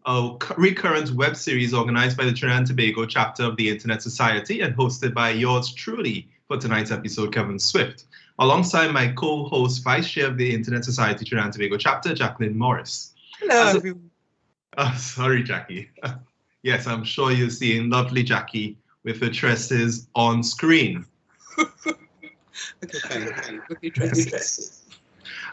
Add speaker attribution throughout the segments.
Speaker 1: a recurrent web series organized by the Trinidad and Tobago chapter of the Internet Society and hosted by yours truly for tonight's episode, Kevon Swift, alongside my co-host, Vice Chair of the Internet Society Trinidad and Tobago chapter, Jacqueline Morris.
Speaker 2: Hello, everyone.
Speaker 1: Sorry, Jackie. Yes, I'm sure you're seeing lovely Jackie with her tresses on screen.
Speaker 2: Okay, with your dresses.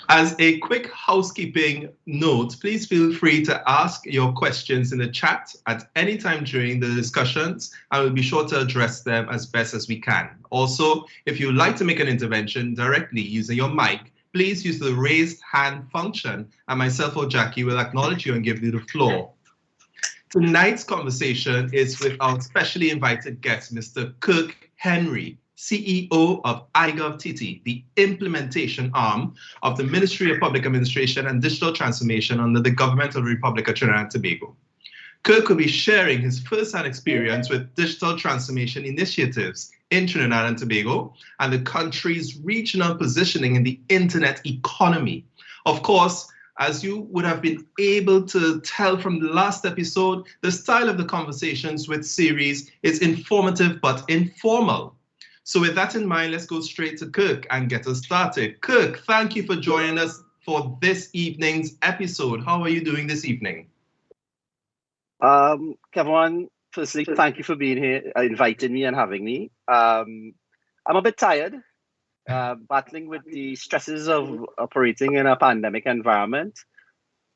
Speaker 1: As a quick housekeeping note, please feel free to ask your questions in the chat at any time during the discussions, and we'll be sure to address them as best as we can. Also, if you'd like to make an intervention directly using your mic, please use the raised hand function, and myself or Jackie will acknowledge you and give you the floor. Tonight's conversation is with our specially invited guest, Mr. Kirk Henry, CEO of iGovTT, the implementation arm of the Ministry of Public Administration and Digital Transformation under the Government of the Republic of Trinidad and Tobago. Kirk will be sharing his first-hand experience with digital transformation initiatives in Trinidad and Tobago and the country's regional positioning in the internet economy. Of course, as you would have been able to tell from the last episode, the style of the conversations with series is informative but informal. So with that in mind, let's go straight to Kirk and get us started. Kirk, thank you for joining us for this evening's episode. How are you doing this evening?
Speaker 3: Kevon, firstly, thank you for being here, inviting me and having me. I'm a bit tired, battling with the stresses of operating in a pandemic environment,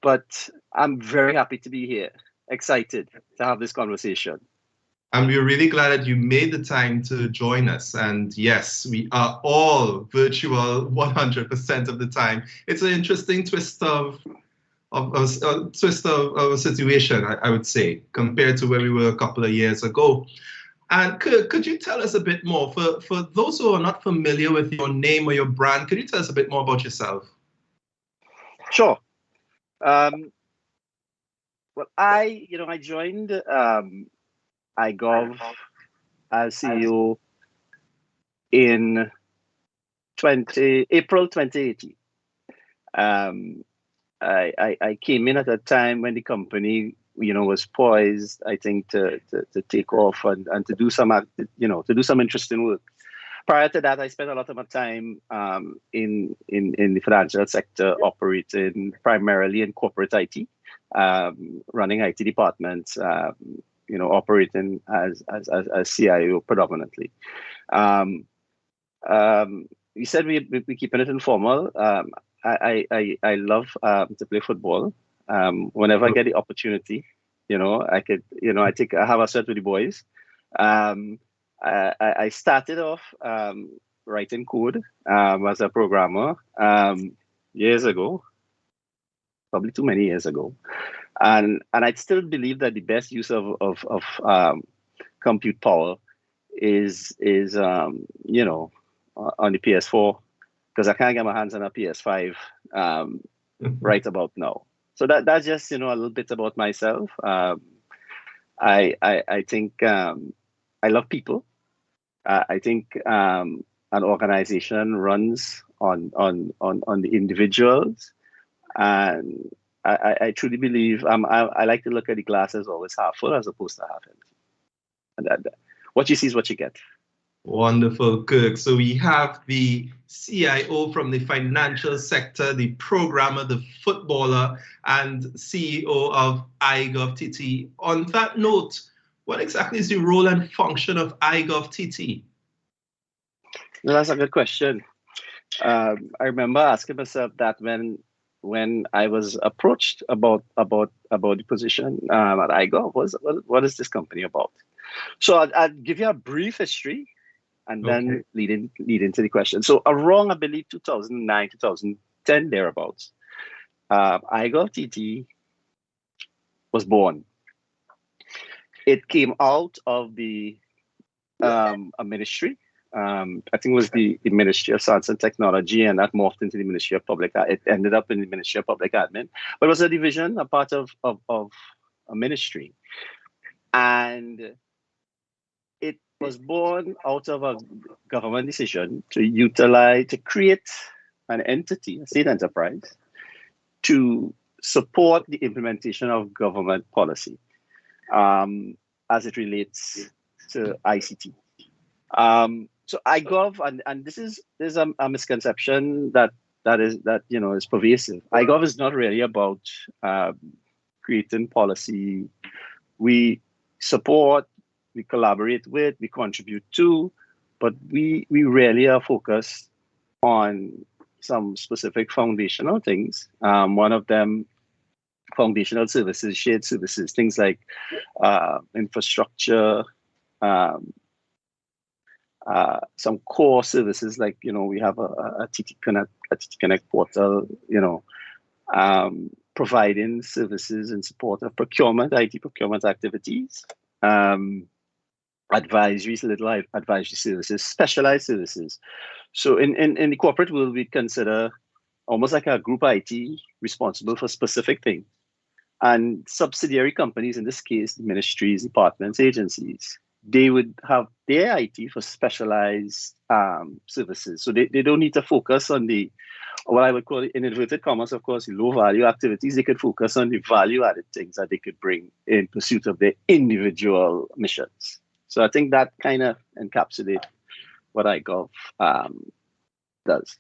Speaker 3: but I'm very happy to be here, excited to have this conversation.
Speaker 1: And we're really glad that you made the time to join us. And yes, we are all virtual 100% of the time. It's an interesting twist of a situation, I would say, compared to where we were a couple of years ago. And could you tell us a bit more, for those who are not familiar with your name or your brand, could you tell us a bit more about yourself?
Speaker 3: Sure. Well, I joined iGov as CEO in April 2018. I came in at a time when the company, was poised, I think, to take off and to do some interesting work. Prior to that, I spent a lot of my time in the financial sector, operating primarily in corporate IT, running IT departments. Operating as CIO predominantly. You said we keeping it informal. I love to play football. Whenever I get the opportunity, I have a set with the boys. I started off writing code as a programmer years ago, probably too many years ago. And I still believe that the best use of compute power is on the PS4, because I can't get my hands on a PS5 right about now. So that's just a little bit about myself. I think I love people. I think an organization runs on the individuals, and I truly believe I like to look at the glass as always half full as opposed to half empty. And what you see is what you get.
Speaker 1: Wonderful, Kirk. So we have the CIO from the financial sector, the programmer, the footballer, and CEO of iGovTT. On that note, what exactly is the role and function of iGovTT?
Speaker 3: Well, that's a good question. I remember asking myself that when I was approached about the position at iGov, what is this company about? So I'll give you a brief history and then lead into the question. So around, I believe, 2009, 2010, thereabouts, iGovTT was born. It came out of a ministry. I think it was the Ministry of Science and Technology, and that morphed into the Ministry of Public. It ended up in the Ministry of Public Admin, but it was a division, a part of a ministry, and it was born out of a government decision to create an entity, a state enterprise, to support the implementation of government policy as it relates to ICT. So iGov, and there's a misconception that is pervasive. iGov is not really about creating policy. We support, we collaborate with, we contribute to, but we really are focused on some specific foundational things. One of them, foundational services, shared services, things like infrastructure, some core services like, we have a TT Connect portal, providing services in support of procurement, IT procurement activities, advisories, little advisory services, specialized services. So in the corporate world, we consider almost like a group IT responsible for specific things. And subsidiary companies, in this case, ministries, departments, agencies, they would have their IT for specialized services. So they don't need to focus on what I would call in inverted commas, of course, low value activities. They could focus on the value added things that they could bring in pursuit of their individual missions. So I think that kind of encapsulates what iGov does.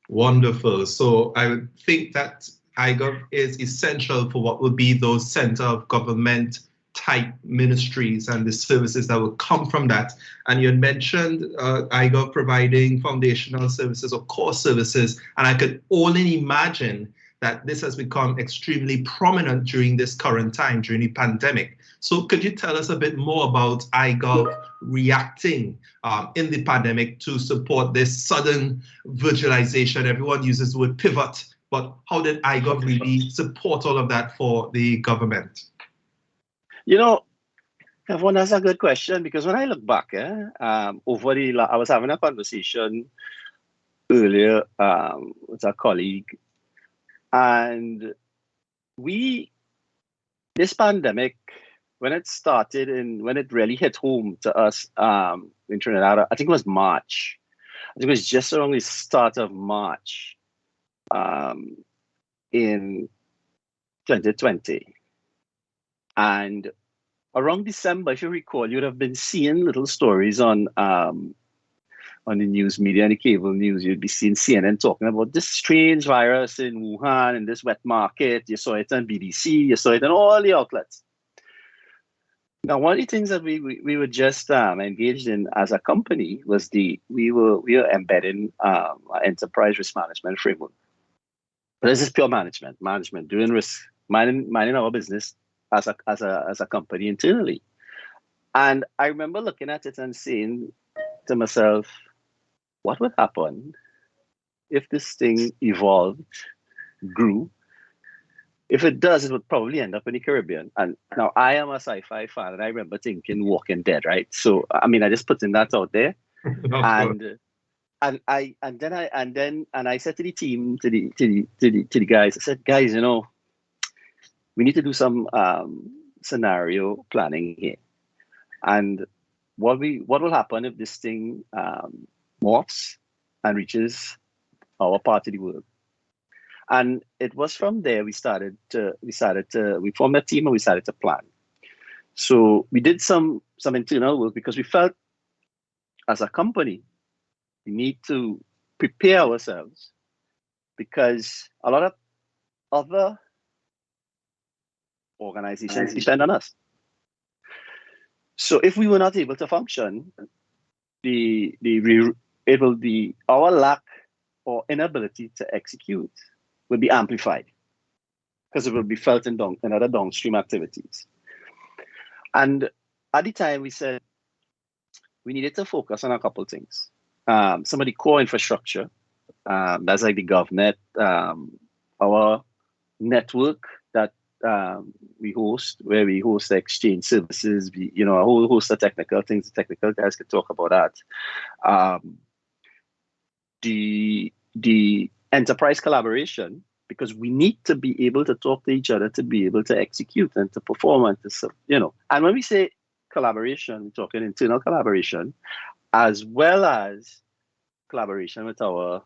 Speaker 1: Wonderful. So I would think that iGov is essential for what would be those center of government type ministries and the services that will come from that. And you had mentioned iGov providing foundational services or core services, and I could only imagine that this has become extremely prominent during this current time, during the pandemic. So could you tell us a bit more about iGov reacting in the pandemic to support this sudden virtualization? Everyone uses the word pivot, but how did iGov really support all of that for the government?
Speaker 3: Kevon, that's a good question, because when I look back, I was having a conversation earlier with a colleague, and this pandemic, when it started and when it really hit home to us in Trinidad, I think it was March. I think it was just around the start of March in 2020. And around December, if you recall, you would have been seeing little stories on the news media and the cable news. You'd be seeing CNN talking about this strange virus in Wuhan and this wet market. You saw it on BBC. You saw it on all the outlets. Now, one of the things that we were just engaged in as a company was we were embedding an enterprise risk management framework. But this is pure management, doing risk, minding our business as a company internally. And I remember looking at it and saying to myself, what would happen if this thing evolved, grew? If it does, it would probably end up in the Caribbean. And now I am a sci-fi fan, and I remember thinking Walking Dead, right? So I just putting that out there. And I said to the team, to the guys, I said, guys, we need to do some scenario planning here. And what will happen if this thing morphs and reaches our part of the world? And it was from there we formed a team and we started to plan. So we did some internal work, because we felt as a company we need to prepare ourselves, because a lot of other organizations depend on us. So if we were not able to function, it will be our lack or inability to execute will be amplified, because it will be felt in other downstream activities. And at the time, we said we needed to focus on a couple of things. Some of the core infrastructure, that's like the GovNet, our network that we host, where we host the exchange services, a whole host of technical things. The technical guys could talk about that. The enterprise collaboration, because we need to be able to talk to each other to be able to execute and to perform and to, And when we say collaboration, we're talking internal collaboration, as well as collaboration with our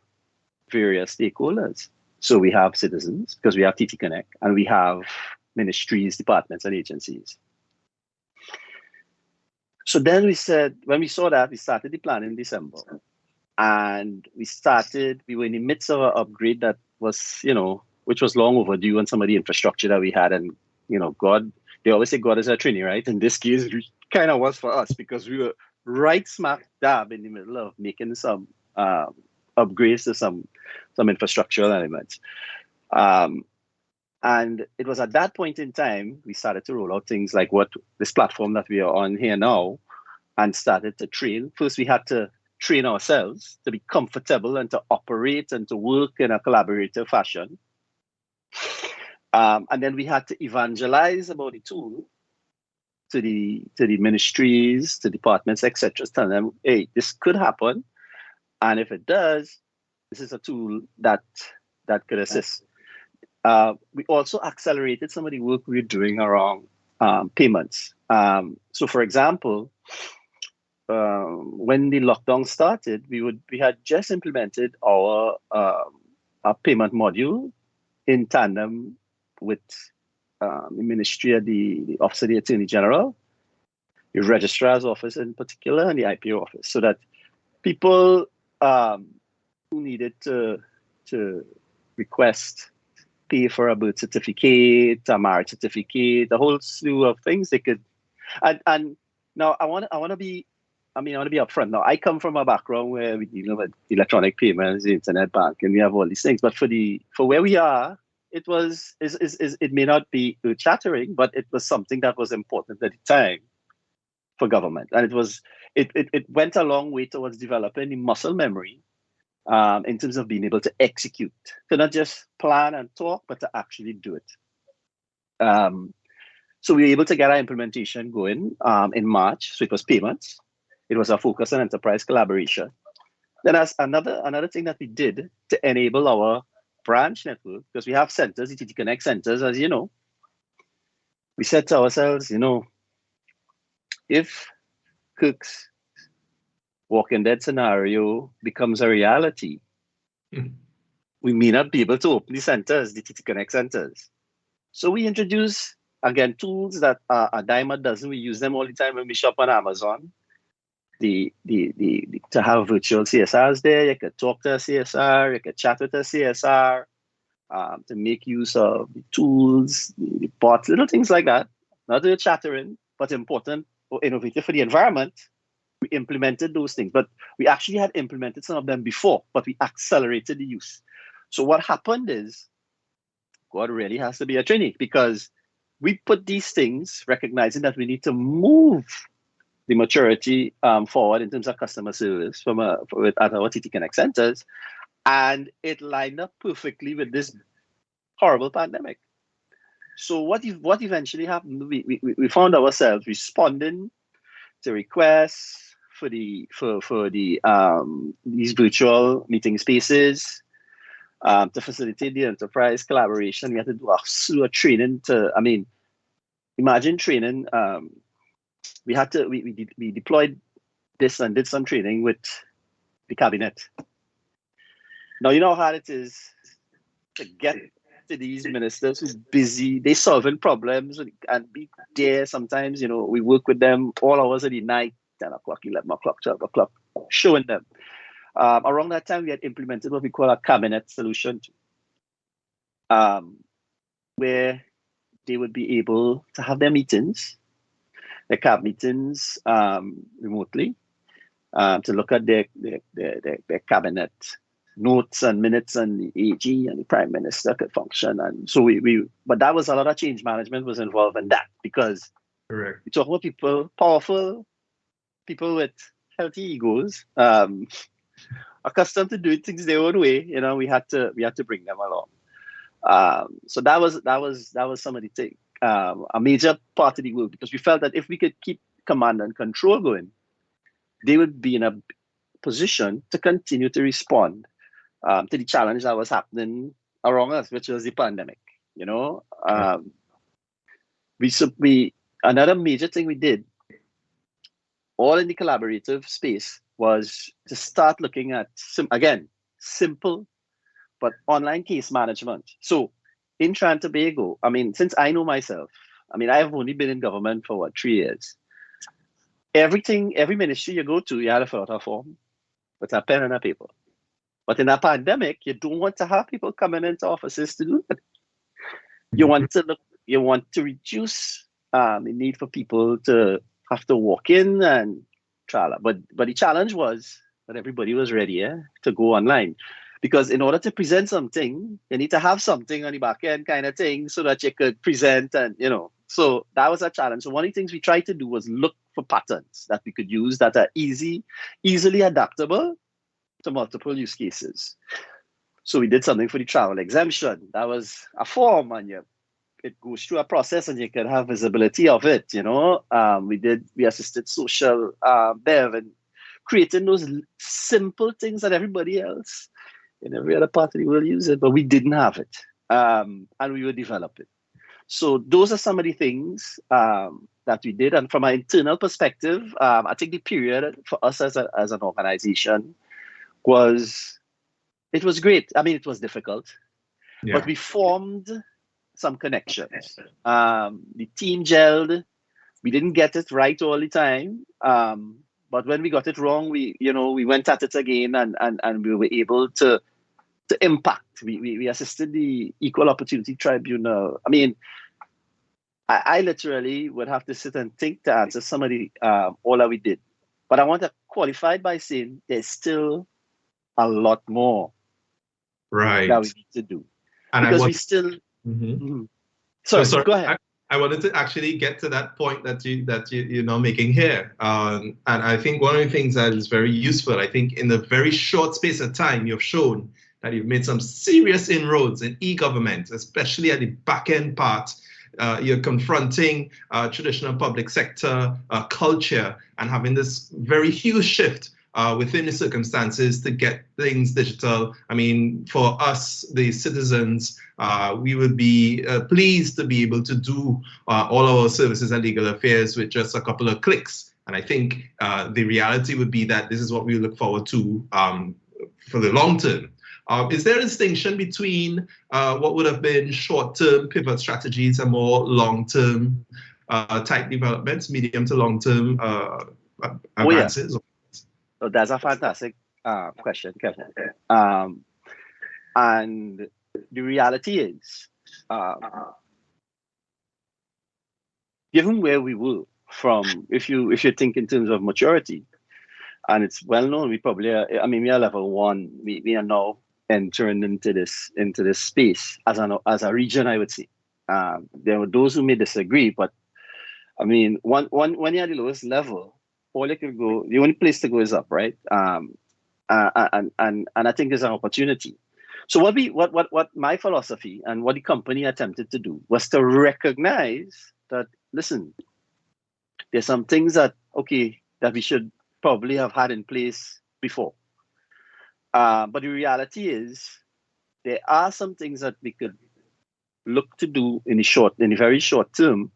Speaker 3: various stakeholders. So we have citizens because we have TT Connect, and we have ministries, departments, and agencies. So then we said, when we saw that, we started the plan in December. And we were in the midst of an upgrade that was, which was long overdue on some of the infrastructure that we had. And, God, they always say God is a Trinity, right? In this case, it kind of was for us because we were right smack dab in the middle of making some upgrades to some infrastructural elements. And it was at that point in time, we started to roll out things like this platform that we are on here now, and started to train. First, we had to train ourselves to be comfortable and to operate and to work in a collaborative fashion. And then we had to evangelize about the tool to the ministries, to departments, etc., tell them, hey, this could happen. And if it does, this is a tool that could assist. We also accelerated some of the work we were doing around payments. So, for example, when the lockdown started, we had just implemented our payment module in tandem with the Ministry of the Office of the Attorney General, the Registrar's Office in particular, and the IPO office, so that people who needed to request, pay for a birth certificate, a marriage certificate, a whole slew of things they could. And now I want to be upfront. Now, I come from a background where we deal with electronic payments, the internet bank, and we have all these things. But for where we are, it may not be earth-shattering, but it was something that was important at the time for government, and it went a long way towards developing the muscle memory in terms of being able to execute, to not just plan and talk, but to actually do it. So we were able to get our implementation going in March. So it was payments. It was a focus on enterprise collaboration. Then as another thing that we did to enable our branch network, because we have centers, the TT Connect centers, as you know, we said to ourselves, if Kirk's Walking Dead scenario becomes a reality, we may not be able to open the centers, the TT Connect centers. So we introduce, again, tools that are a dime a dozen. We use them all the time when we shop on Amazon. To have virtual CSRs there, you could talk to a CSR, you could chat with a CSR, to make use of the tools, the bots, little things like that. Not the chattering, but important or innovative for the environment. We implemented those things, but we actually had implemented some of them before, but we accelerated the use. So what happened is, God really has to be a Trinity, because we put these things recognizing that we need to move the maturity forward in terms of customer service at our TT Connect centers, and it lined up perfectly with this horrible pandemic. So what eventually happened? We found ourselves responding to requests for these virtual meeting spaces to facilitate the enterprise collaboration. We had to do a slew of training imagine training. We deployed this and did some training with the cabinet. Now, you know how hard it is to get to these ministers who's busy, they solving problems and be there. Sometimes, we work with them all hours of the night, 10 o'clock, 11 o'clock, 12 o'clock, showing them. Around that time, we had implemented what we call a cabinet solution, where they would be able to have their meetings, their CAB meetings remotely, to look at their cabinet notes and minutes, and the AG and the Prime Minister could function. And so but that was a lot of change management was involved in that, because
Speaker 1: Correct.
Speaker 3: we talk about people, powerful people with healthy egos, accustomed to doing things their own way. We had to bring them along. So that was some of the thing, a major part of the work, because we felt that if we could keep command and control going, they would be in a position to continue to respond to the challenge that was happening around us, which was the pandemic. Another major thing we did, all in the collaborative space, was to start looking at simple but online case management. So in Trinidad and Tobago, I mean, since I know myself, I mean, I've only been in government for what, 3 years. Every ministry you go to, you have to fill out a form with a pen and a paper. But in a pandemic, you don't want to have people coming into offices to do that. You want to reduce the need for people to have to walk in and try. But the challenge was that everybody was ready to go online. Because in order to present something, you need to have something on the back end kind of thing so that you could present and, so that was a challenge. So one of the things we tried to do was look for patterns that we could use that are easily adaptable to multiple use cases. So we did something for the travel exemption. That was a form, and it goes through a process and you can have visibility of it, we assisted social bev and creating those simple things that everybody else in every other part of the world use it, but we didn't have it. And we were developing. So those are some of the things that we did. And from an internal perspective, I think the period for us as an organization was great. I mean, it was difficult, but we formed some connections. The team gelled. We didn't get it right all the time. But when we got it wrong, we went at it again and we were able to impact. We assisted the Equal Opportunity Tribunal. I mean, I literally would have to sit and think to answer some of the all that we did. But I want to qualify by saying there's still a lot more that we need to do. And because we still Sorry, go ahead.
Speaker 1: I wanted to actually get to that point that you're now making here. And I think one of the things that is very useful, I think in the very short space of time, you've shown that you've made some serious inroads in e-government, especially at the back end part. You're confronting traditional public sector culture and having this very huge shift within the circumstances to get things digital. I mean, for us, the citizens, we would be pleased to be able to do all our services and legal affairs with just a couple of clicks. And I think the reality would be that this is what we look forward to for the long term. Is there a distinction between what would have been short-term pivot strategies and more long-term type developments, medium to long-term advances?
Speaker 3: Oh, yeah. So that's a fantastic question, Kevon. And the reality is, given where we were from, if you think in terms of maturity, and it's well known, we probably are, we are level 1. We are now entering into this space as a region, I would say. There were those who may disagree, but I mean, when you're at the lowest level, all you can go, the only place to go is up, right? And I think there's an opportunity. So what my philosophy and what the company attempted to do was to recognize that, listen, there's some things that we should probably have had in place before. But the reality is there are some things that we could look to do in the very short term,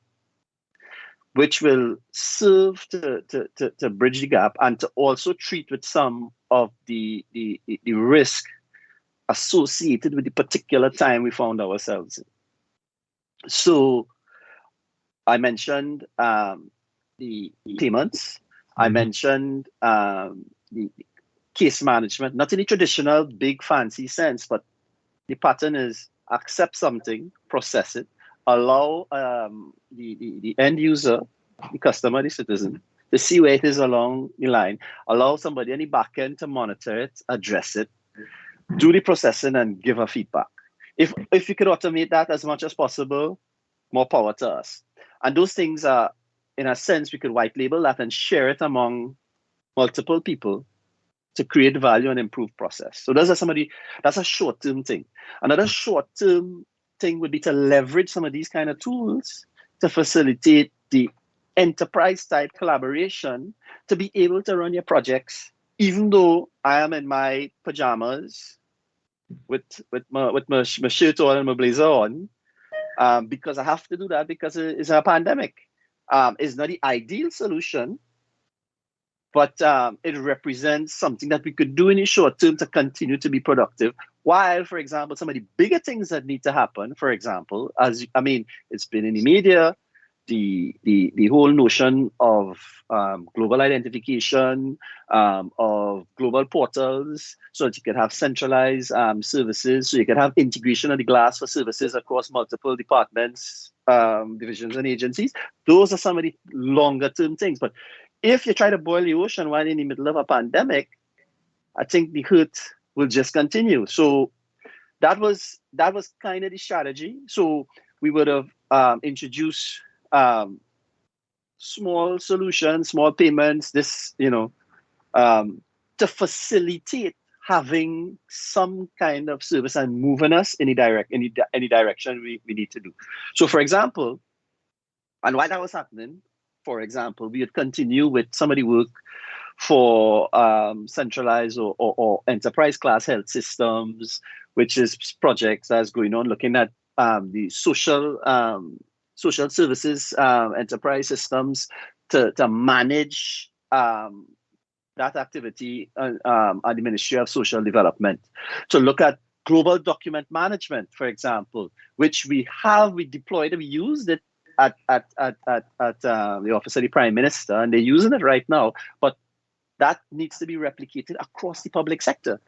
Speaker 3: which will serve to bridge the gap and to also treat with some of the risk associated with the particular time we found ourselves in. So I mentioned the payments. I mentioned the case management, not in the traditional big fancy sense, but the pattern is accept something, process it, allow the end user, the customer, the citizen, to see where it is along the line, allow somebody on the back end to monitor it, address it, do the processing and give a feedback. If you could automate that as much as possible, more power to us. And those things are, in a sense, we could white label that and share it among multiple people to create value and improve process. So that's a short-term thing. Another short-term thing would be to leverage some of these kind of tools to facilitate the enterprise-type collaboration to be able to run your projects, even though I am in my pajamas with my shirt on and my blazer on, because I have to do that because it's a pandemic. It's not the ideal solution, but it represents something that we could do in the short term to continue to be productive While, for example, some of the bigger things that need to happen, for example, it's been in the media, the whole notion of global identification, of global portals, so that you can have centralized services, so you can have integration of the glass for services across multiple departments, divisions, and agencies. Those are some of the longer term things. But if you try to boil the ocean while in the middle of a pandemic, I think the hurt will just continue. So that was kind of the strategy. So we would have introduced small solutions, small payments, to facilitate having some kind of service and moving us in any direction we need to do. So, for example, and while that was happening, for example, we would continue with some of the work for centralized or enterprise class health systems, which is projects that's going on looking at the social services enterprise systems to manage that activity at the Ministry of Social Development, to look at global document management, for example, which we deployed and we used it at the Office of the Prime Minister, and they're using it right now, but that needs to be replicated across the public sector,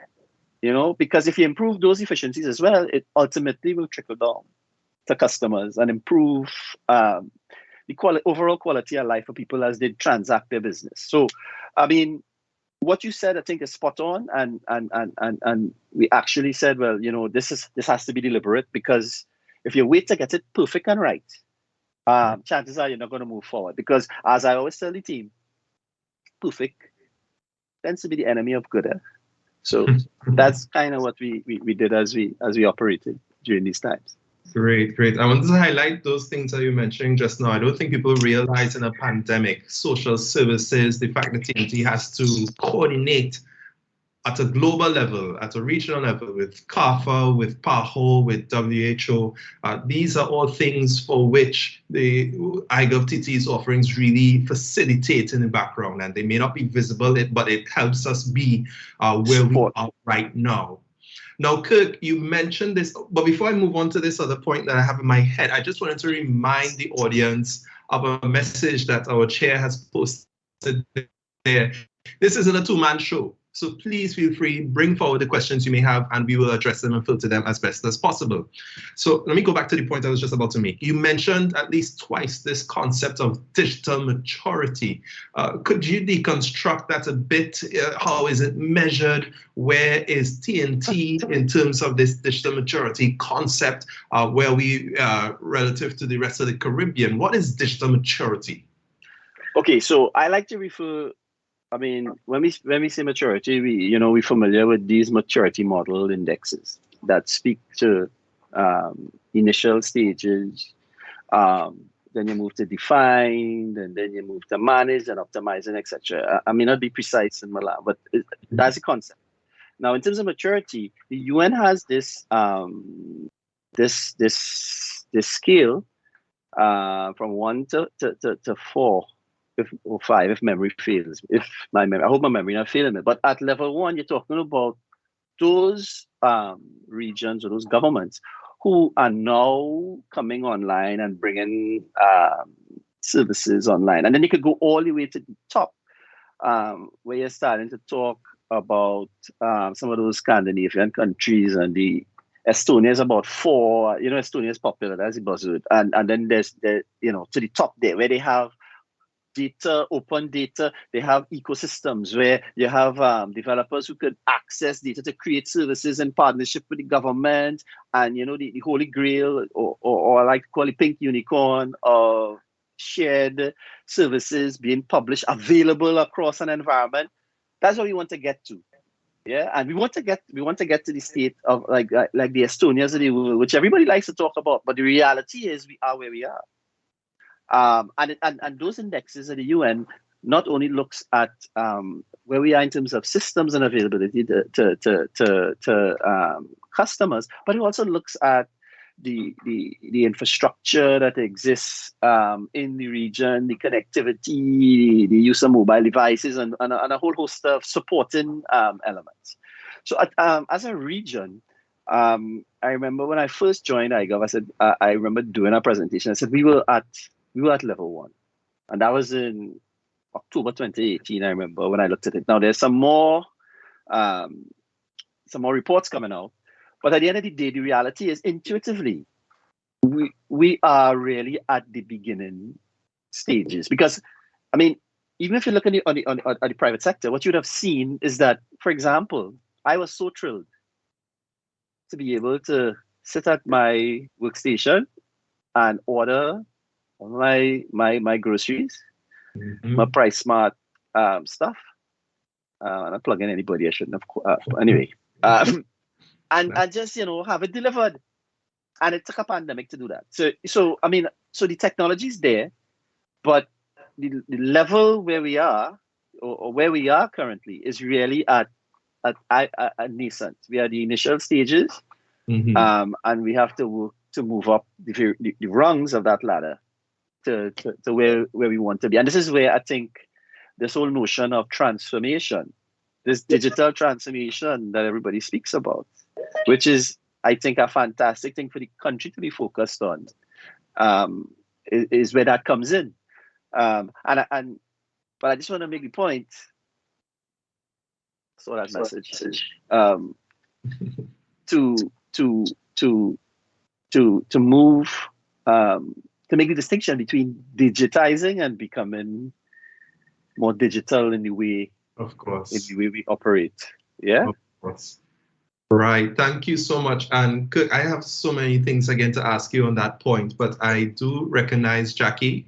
Speaker 3: because if you improve those efficiencies as well, it ultimately will trickle down to customers and improve the overall quality of life for people as they transact their business. So, what you said, I think, is spot on, and we actually said, well, this has to be deliberate, because if you wait to get it perfect and right, chances are you're not going to move forward. Because, as I always tell the team, perfect tends to be the enemy of good. So that's kind of what we did as we operated during these times.
Speaker 1: Great. I wanted to highlight those things that you mentioned just now. I don't think people realize in a pandemic, social services, the fact that TNT has to coordinate at a global level, at a regional level, with CARPHA, with PAHO, with WHO. These are all things for which the iGovTT's offerings really facilitate in the background, and they may not be visible, but it helps us be where we are right now. Now, Kirk, you mentioned this, but before I move on to this other point that I have in my head, I just wanted to remind the audience of a message that our chair has posted there. This isn't a two-man show, so please feel free, bring forward the questions you may have, and we will address them and filter them as best as possible. So let me go back to the point I was just about to make. You mentioned at least twice this concept of digital maturity. Could you deconstruct that a bit? How is it measured? Where is TNT in terms of this digital maturity concept? Where we relative to the rest of the Caribbean? What is digital maturity?
Speaker 3: Okay, so I like to refer. When we say maturity, we're familiar with these maturity model indexes that speak to initial stages. Then you move to define, and then you move to manage and optimizing, etc. I may not be precise in Milan, but that's the concept. Now, in terms of maturity, the UN has this scale from 1 to 4. Or 5, if memory fails. I hope my memory not failing me. But at level 1, you're talking about those regions or those governments who are now coming online and bringing services online. And then you could go all the way to the top, where you're starting to talk about some of those Scandinavian countries, and the Estonia is about 4. Estonia is popular, that's the buzzword. And then there's to the top there, where they have data, open data. They have ecosystems where you have developers who could access data to create services in partnership with the government, and the holy grail, or I like to call it pink unicorn of shared services being published, available across an environment. That's what we want to get to. Yeah, and we want to get to the state of like the Estonias of the world, which everybody likes to talk about, but the reality is we are where we are. And those indexes of the UN not only looks at where we are in terms of systems and availability to customers, but it also looks at the infrastructure that exists in the region, the connectivity, the use of mobile devices, and a whole host of supporting elements. So as a region, I remember when I first joined iGov, I said, I remember doing a presentation. I said, we were at level 1. And that was in October 2018, I remember when I looked at it. Now there's some more reports coming out. But at the end of the day, the reality is intuitively, we are really at the beginning stages. Because, I mean, even if you look at the private sector, what you would have seen is that, for example, I was so thrilled to be able to sit at my workstation and order my groceries, my Price Smart stuff. I'm not plugging anybody, I shouldn't have. Anyway, and just have it delivered. And it took a pandemic to do that. So I mean, so the technology is there, but the level where we are, or where we are currently, is really at nascent. We are the initial stages, and we have to work to move up the rungs of that ladder to where we want to be. And this is where I think this whole notion of transformation, this digital transformation that everybody speaks about, which is, I think, a fantastic thing for the country to be focused on, is where that comes in. But I just want to make the point. Saw that message. To move, to make the distinction between digitizing and becoming more digital in the way,
Speaker 1: of course,
Speaker 3: in the way we operate. Yeah.
Speaker 1: Of course. Right. Thank you so much. And Kirk, I have so many things again to ask you on that point, but I do recognize Jackie.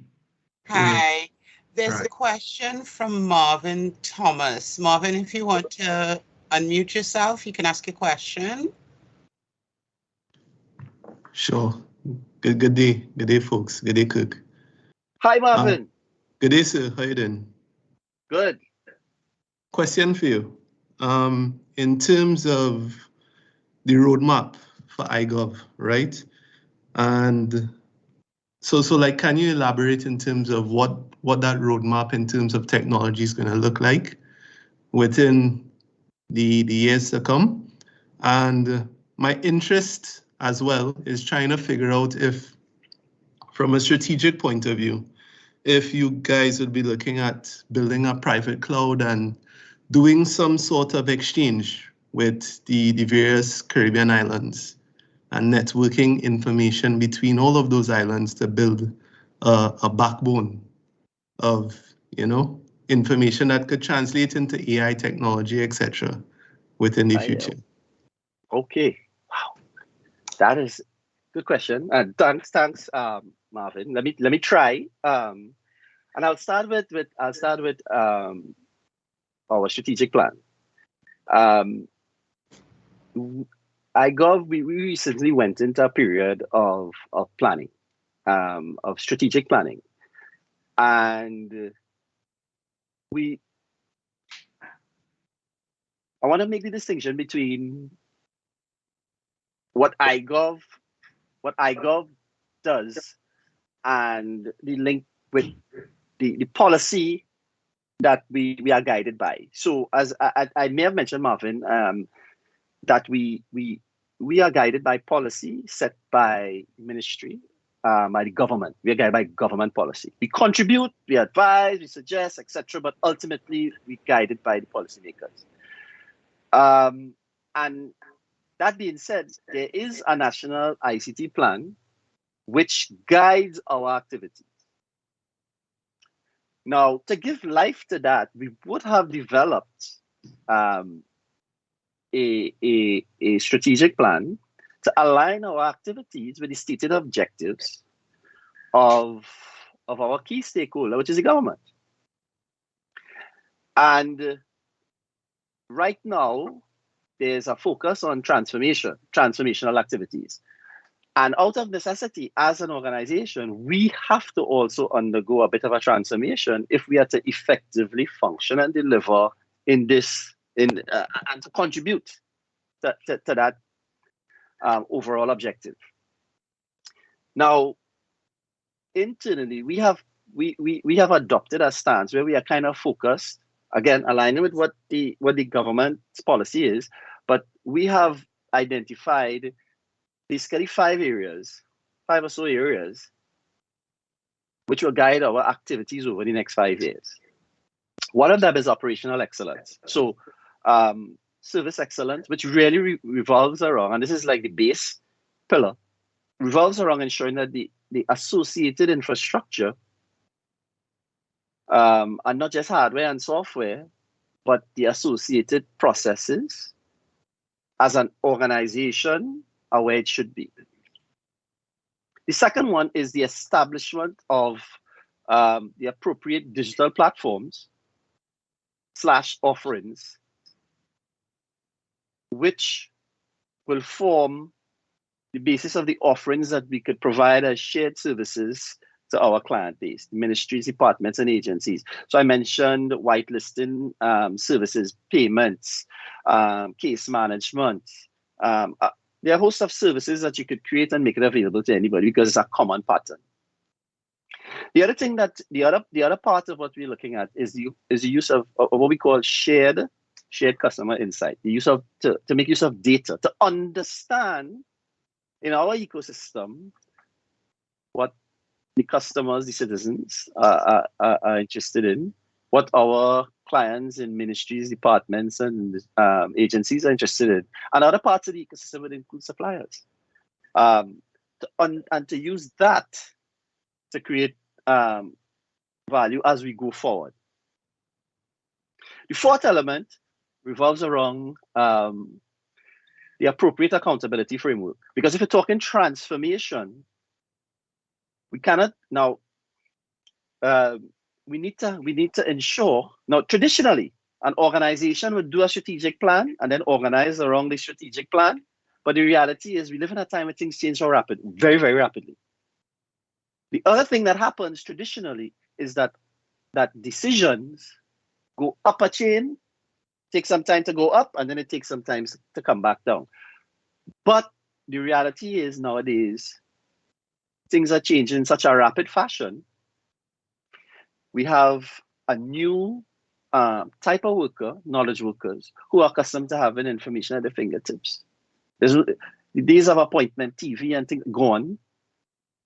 Speaker 2: Hi. There's a question from Marvin Thomas. Marvin, if you want to unmute yourself, you can ask a question.
Speaker 4: Sure. Good day. Good day, folks. Good day, Kirk.
Speaker 3: Hi, Marvin.
Speaker 4: Good day, sir. How you doing?
Speaker 3: Good.
Speaker 4: Question for you. In terms of the roadmap for iGov, right? And so like, can you elaborate in terms of what that roadmap in terms of technology is going to look like within the years to come? And my interest as well is trying to figure out if, from a strategic point of view, if you guys would be looking at building a private cloud and doing some sort of exchange with the various Caribbean islands and networking information between all of those islands to build a backbone of, information that could translate into AI technology, etc., within the future.
Speaker 3: Okay. Wow. That is a good question. Thanks, Marvin. Let me try. And I'll start with our strategic plan. We recently went into a period of planning, of strategic planning, and I want to make the distinction between what iGov does and the link with the policy that we are guided by. So, as I may have mentioned, Marvin, that we are guided by policy set by ministry, by the government. We are guided by government policy. We contribute, we advise, we suggest, etc. But ultimately, we're guided by the policymakers. And that being said, there is a national ICT plan which guides our activities. Now, to give life to that, we would have developed a strategic plan to align our activities with the stated objectives of our key stakeholder, which is the government. And right now, there's a focus on transformational activities. And out of necessity, as an organization, we have to also undergo a bit of a transformation if we are to effectively function and deliver in this, and to contribute to that overall objective. Now, internally, we have adopted a stance where we are kind of focused, again, aligning with what the government's policy is, but we have identified basically 5 or so areas, which will guide our activities over the next 5 years. One of them is operational excellence. So service excellence, which really revolves around, and this is like the base pillar, revolves around ensuring that the associated infrastructure, and not just hardware and software, but the associated processes as an organization are where it should be. The second one is the establishment of the appropriate digital platforms / offerings, which will form the basis of the offerings that we could provide as shared services to our client base, ministries, departments, and agencies. So I mentioned whitelisting services, payments, case management. There are a host of services that you could create and make it available to anybody because it's a common pattern. The other thing that the other part of what we're looking at is the use of what we call shared customer insight. The use of to make use of data to understand in our ecosystem what the customers, the citizens are interested in, what our clients in ministries, departments, and agencies are interested in, and other parts of the ecosystem would include suppliers, and to use that to create value as we go forward. The fourth element revolves around the appropriate accountability framework. Because if you're talking transformation, we cannot now. We need to ensure now. Traditionally, an organization would do a strategic plan and then organize around the strategic plan. But the reality is, we live in a time where things change so rapidly, very, very rapidly. The other thing that happens traditionally is that decisions go up a chain, take some time to go up, and then it takes some time to come back down. But the reality is nowadays, things are changing in such a rapid fashion. We have a new type of worker, knowledge workers, who are accustomed to having information at their fingertips. The days of appointment TV and things gone.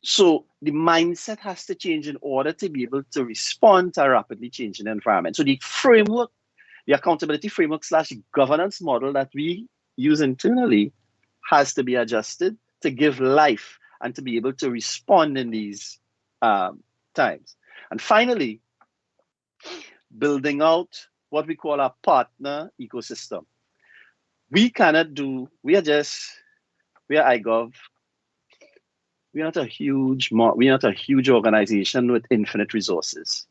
Speaker 3: So the mindset has to change in order to be able to respond to a rapidly changing environment. So the framework, the accountability framework / governance model that we use internally has to be adjusted to give life and to be able to respond in these times. And finally, building out what we call our partner ecosystem. We are iGov. We're not a huge organization with infinite resources.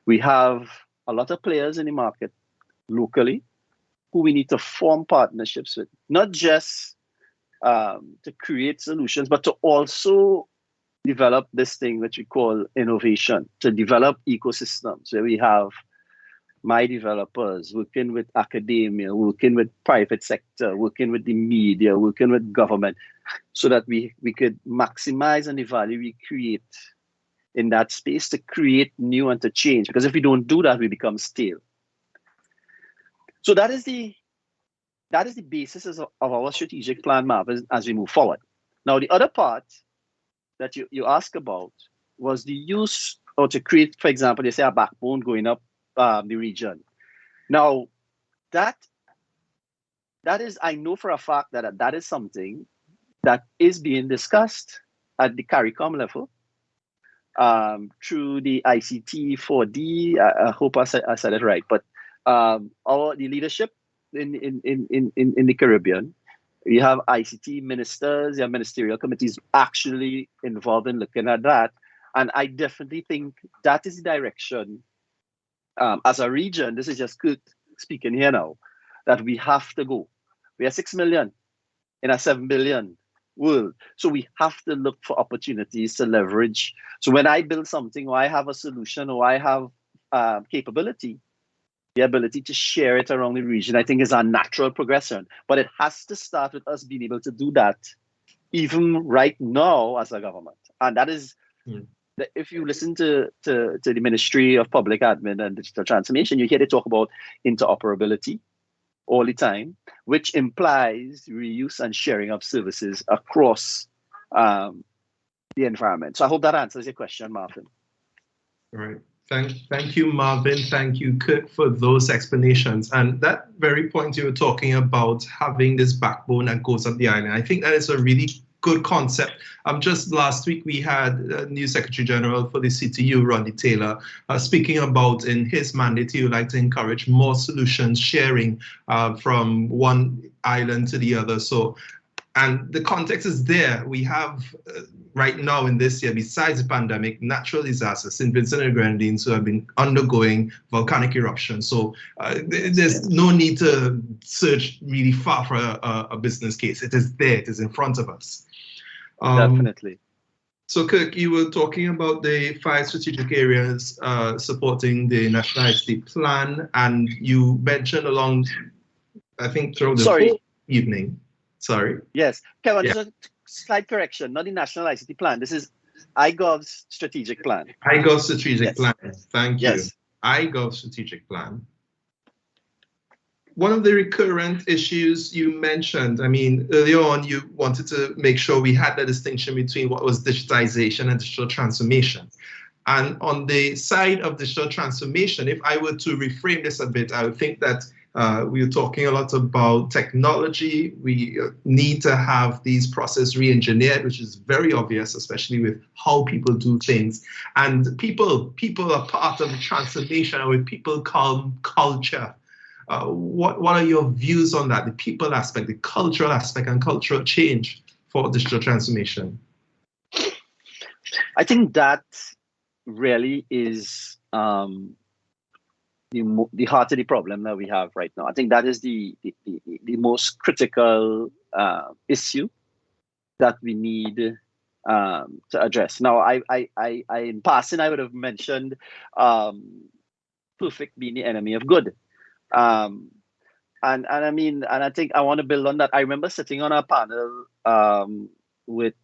Speaker 3: We have a lot of players in the market locally who we need to form partnerships with, not just to create solutions, but to also develop this thing which we call innovation, to develop ecosystems where we have my developers working with academia, working with private sector, working with the media, working with government, so that we could maximize on the value we create in that space to create new and to change. Because if we don't do that, we become stale. So that is the basis of our strategic plan map as we move forward. Now, the other part that you asked about was the use, or to create, for example, they say a backbone going up the region. Now, that is, I know for a fact that is something that is being discussed at the CARICOM level through the ICT 4D. I hope I said it right, but the leadership in the Caribbean, we have ICT ministers, you have ministerial committees actually involved in looking at that. And I definitely think that is the direction as a region. This is just Kirk speaking here now, that we have to go. We are 6 million in a 7 billion world. So we have to look for opportunities to leverage. So when I build something, or I have a solution, or I have capability, the ability to share it around the region, I think, is a natural progression. But it has to start with us being able to do that even right now as a government. And that is, if you listen to the Ministry of Public Admin and Digital Transformation, you hear they talk about interoperability, all the time, which implies reuse and sharing of services across the environment. So I hope that answers your question, Marvin.
Speaker 1: All right. Thank you, Marvin. Thank you, Kirk, for those explanations. And that very point you were talking about, having this backbone that goes up the island, I think that is a really good concept. Just last week, we had new Secretary General for the CTU, Ronnie Taylor, speaking about in his mandate, he would like to encourage more solutions sharing from one island to the other. So, and the context is there. We have right now in this year, besides the pandemic, natural disasters, St. Vincent and Grenadines who have been undergoing volcanic eruption. So there's no need to search really far for a business case. It is there, it is in front of us.
Speaker 3: Definitely.
Speaker 1: So Kirk, you were talking about the 5 strategic areas supporting the National ICT Plan, and you mentioned along, I think, throughout the whole evening. Sorry.
Speaker 3: Yes, Kevon, just a slight correction, not the National ICT Plan. This is iGov's strategic plan.
Speaker 1: iGov strategic plan. Thank you.
Speaker 3: Yes.
Speaker 1: iGov strategic plan. One of the recurrent issues you mentioned, I mean, earlier on, you wanted to make sure we had the distinction between what was digitization and digital transformation. And on the side of digital transformation, if I were to reframe this a bit, I would think that we are talking a lot about technology. We need to have these processes re-engineered, which is very obvious, especially with how people do things. And people are part of the transformation, and with people come culture. What are your views on that? The people aspect, the cultural aspect, and cultural change for digital transformation?
Speaker 3: I think that really is the heart of the problem that we have right now. I think that is the most critical issue that we need to address. Now, I in passing, I would have mentioned perfect being the enemy of good. And I mean, and I think I want to build on that. I remember sitting on a panel with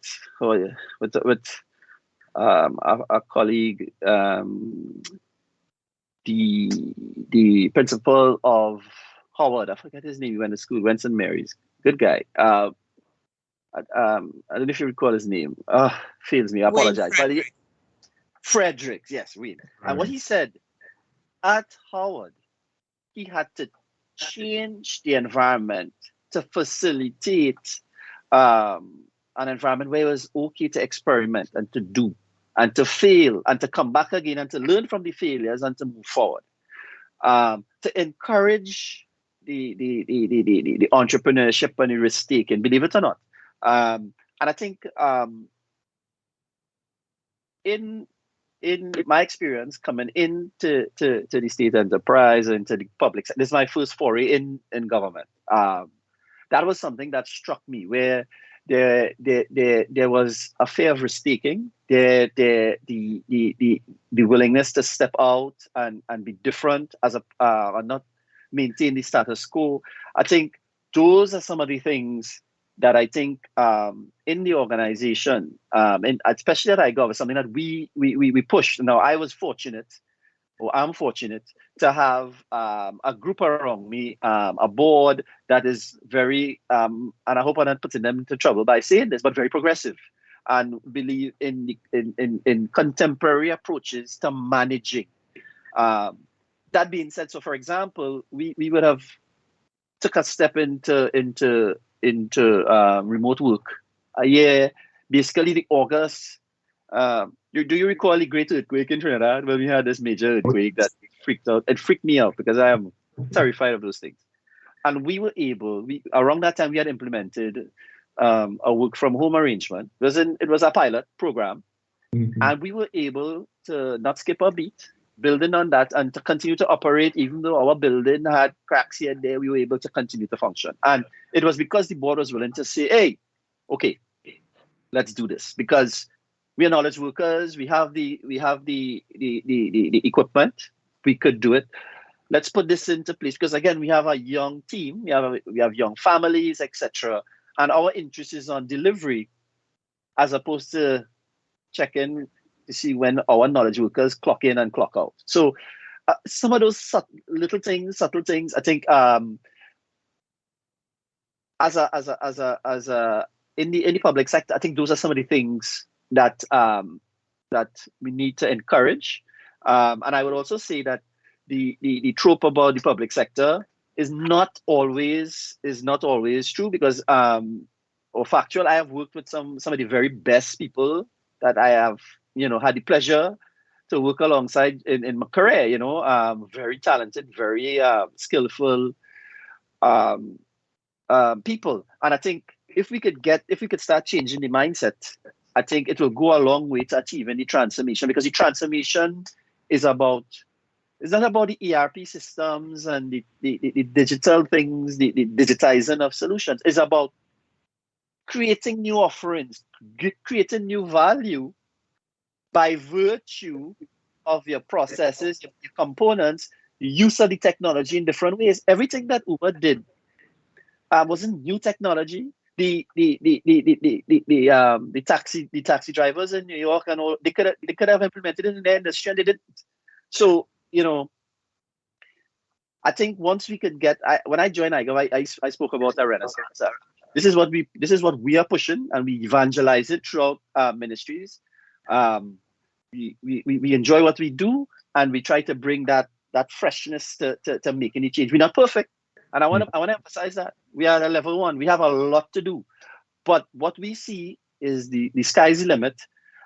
Speaker 3: a colleague, the principal of Howard, I forget his name, he went to school, went St. Mary's, good guy. I don't know if you recall his name. Fails me, I apologize. But Fredericks, yes, Wayne. And what he said, at Howard, he had to change the environment to facilitate an environment where it was okay to experiment and to do and to fail and to come back again and to learn from the failures and to move forward. To encourage the entrepreneurship and the risk taking, believe it or not. And I think in my experience coming into the state enterprise and to the public, this is my first foray in government. That was something that struck me, where there was a fear of risk taking, the willingness to step out and be different as and not maintain the status quo. I think those are some of the things that I think in the organization, and especially at iGov, is something that we pushed. Now, I'm fortunate to have a group around me, a board that is very, and I hope I'm not putting them into trouble by saying this, but very progressive and believe in contemporary approaches to managing. That being said, so for example, we would have took a step into remote work a year, basically the August. Do you recall the great earthquake in Trinidad when we had this major earthquake that freaked me out because I am terrified of those things. And we were able, around that time we had implemented a work from home arrangement. It was a pilot program. Mm-hmm. And we were able to not skip a beat, building on that and to continue to operate, even though our building had cracks here and there, we were able to continue to function. And it was because the board was willing to say, hey, okay, let's do this, because we are knowledge workers. We have the equipment. We could do it. Let's put this into place, because again, we have a young team. We have young families, etc. And our interest is on delivery, as opposed to checking to see when our knowledge workers clock in and clock out. So some of those subtle things, I think in the public sector, I think those are some of the things that that we need to encourage. And I would also say that the trope about the public sector is not always true, because or factual. I have worked with some of the very best people that I have had the pleasure to work alongside in my career. Very talented, very skillful people. And I think if we could start changing the mindset, I think it will go a long way to achieving the transformation, because the transformation is it's not about the ERP systems and the digital things, the digitizing of solutions. It's about creating new offerings, creating new value by virtue of your processes, your components, use of the technology in different ways. Everything that Uber did wasn't new technology. The taxi drivers in New York and all, they could have implemented it in their industry, and they didn't. So I think once we could get, when I joined IGO, I spoke about a renaissance. This is what we are pushing, and we evangelize it throughout ministries. We enjoy what we do, and we try to bring that freshness to make any change. We're not perfect, and I want to emphasize that we are at level 1. We have a lot to do, but what we see is the sky's the limit,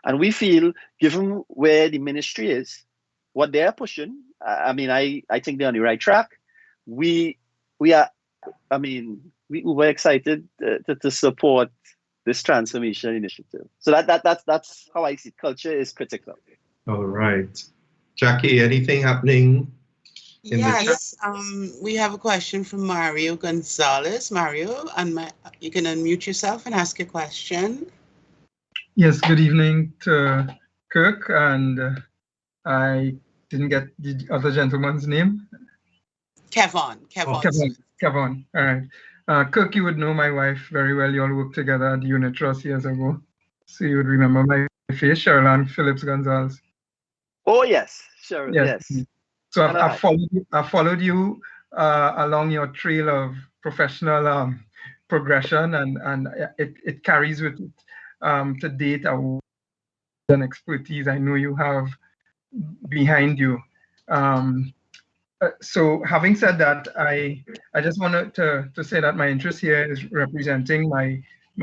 Speaker 3: and we feel, given where the ministry is, what they are pushing, I think they're on the right track. We are we're excited to support this transformation initiative. So that's how I see it. Culture is critical.
Speaker 1: All right. Jackie, anything happening in the chat?
Speaker 2: Yes, we have a question from Mario Gonzalez. Mario, you can unmute yourself and ask your question.
Speaker 5: Yes, good evening to Kirk, and I didn't get the other gentleman's name.
Speaker 2: Kevon.
Speaker 5: Kevon. All right. Kirk, you would know my wife very well. You all worked together at Unit Trust years ago, so you would remember my face, Cheryl Phillips Gonzalez.
Speaker 3: Oh yes, sure. Yes.
Speaker 5: So I've followed you along your trail of professional progression, and it carries with it to date an expertise I know you have behind you. So having said that, I just wanted to say that my interest here is representing my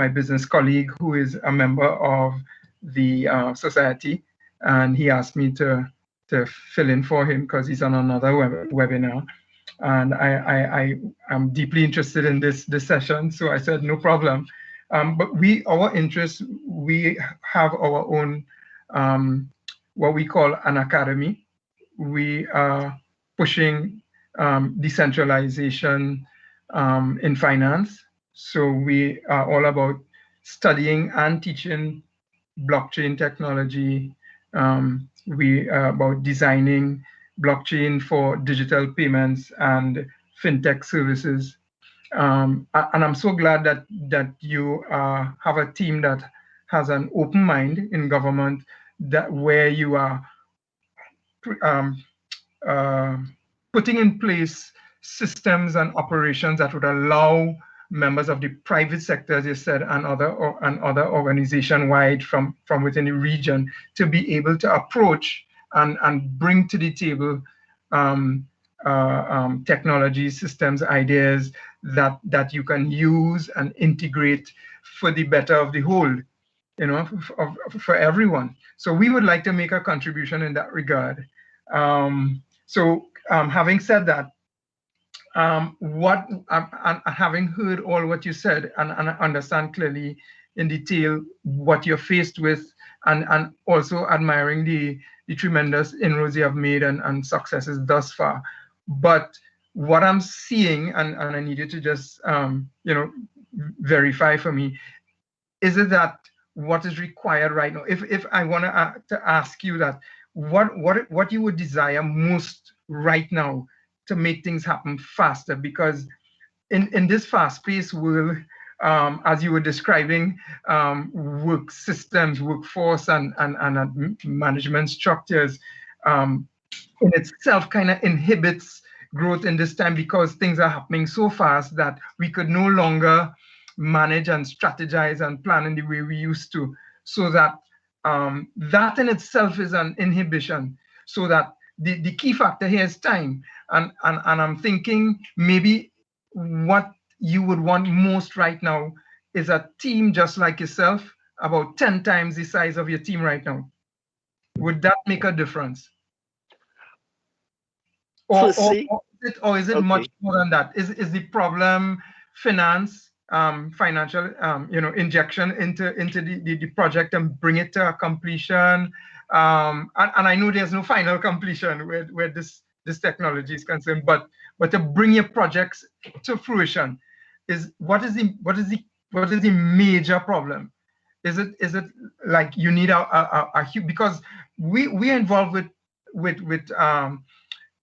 Speaker 5: business colleague, who is a member of the society, and he asked me to fill in for him because he's on another webinar, and I am deeply interested in this session, so I said no problem. But our interest, we have our own what we call an academy. We are pushing decentralization in finance. So we are all about studying and teaching blockchain technology. We are about designing blockchain for digital payments and fintech services. And I'm so glad that you have a team that has an open mind in government, where you are putting in place systems and operations that would allow members of the private sector, as you said, and other organization-wide from within the region to be able to approach and bring to the table technology, systems, ideas that you can use and integrate for the better of the whole, for everyone. So we would like to make a contribution in that regard. Having said that, having heard all what you said and understand clearly in detail what you're faced with, and also admiring the tremendous inroads you have made and successes thus far. But what I'm seeing, and I need you to just verify for me, is it that what is required right now? If I want to ask you that, what you would desire most right now to make things happen faster? Because in this fast-paced world, as you were describing, work systems, workforce, and management structures in itself kind of inhibits growth in this time because things are happening so fast that we could no longer manage and strategize and plan in the way we used to. So that that in itself is an inhibition. So that the key factor here is time. And I'm thinking maybe what you would want most right now is a team just like yourself, about 10 times the size of your team right now. Would that make a difference? Or is it much more than that? Is the problem finance, financial, injection into the project and bring it to a completion? And I know there's no final completion where this technology is concerned, but to bring your projects to fruition, what is the major problem? Is it like you need a huge, because we are involved with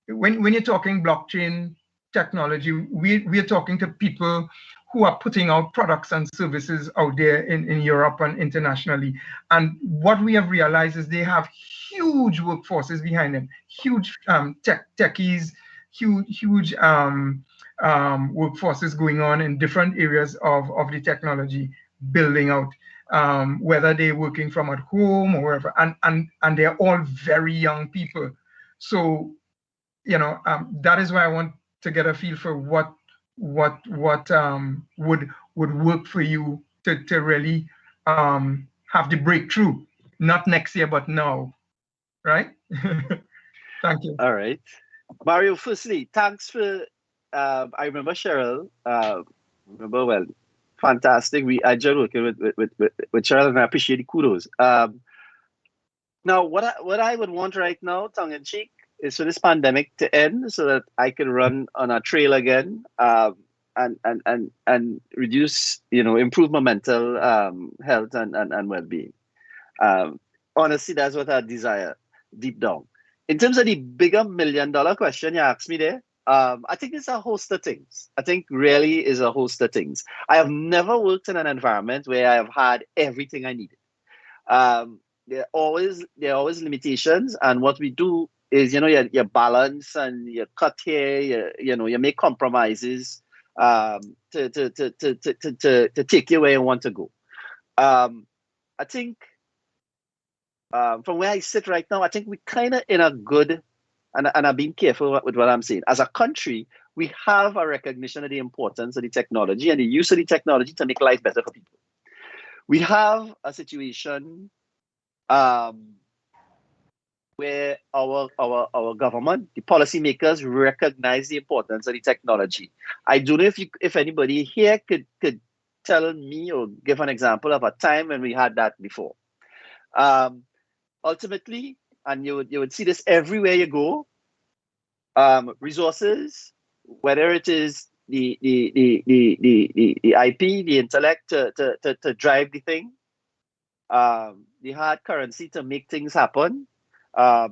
Speaker 5: when you're talking blockchain technology, we're talking to people who are putting out products and services out there in Europe and internationally. And what we have realized is they have huge workforces behind them, huge techies, huge workforces going on in different areas of the technology, building out, whether they're working from at home or wherever, and they're all very young people. So that is why I want to get a feel for what would work for you to really have the breakthrough, not next year, but now, right? Thank you.
Speaker 3: All right. Mario, firstly, thanks for, I remember Cheryl, fantastic. I enjoyed working with Cheryl, and I appreciate the kudos. Now, what I would want right now, tongue in cheek, is for this pandemic to end so that I can run on a trail again, and reduce, improve my mental health and well-being. Honestly, that's what I desire deep down. In terms of the bigger $1 million question you asked me there, I think it's a host of things. I think really is a host of things. I have never worked in an environment where I have had everything I needed. There are always limitations, and what we do is, you balance and you cut here, you make compromises to take you where you want to go. I think from where I sit right now, I think we're kind of in a good, and I'm being careful with what I'm saying. As a country, we have a recognition of the importance of the technology and the use of the technology to make life better for people. We have a situation where our government, the policymakers, recognize the importance of the technology. I don't know if anybody here could tell me or give an example of a time when we had that before. Ultimately, and you would see this everywhere you go, resources, whether it is the IP, the intellect to drive the thing, the hard currency to make things happen. I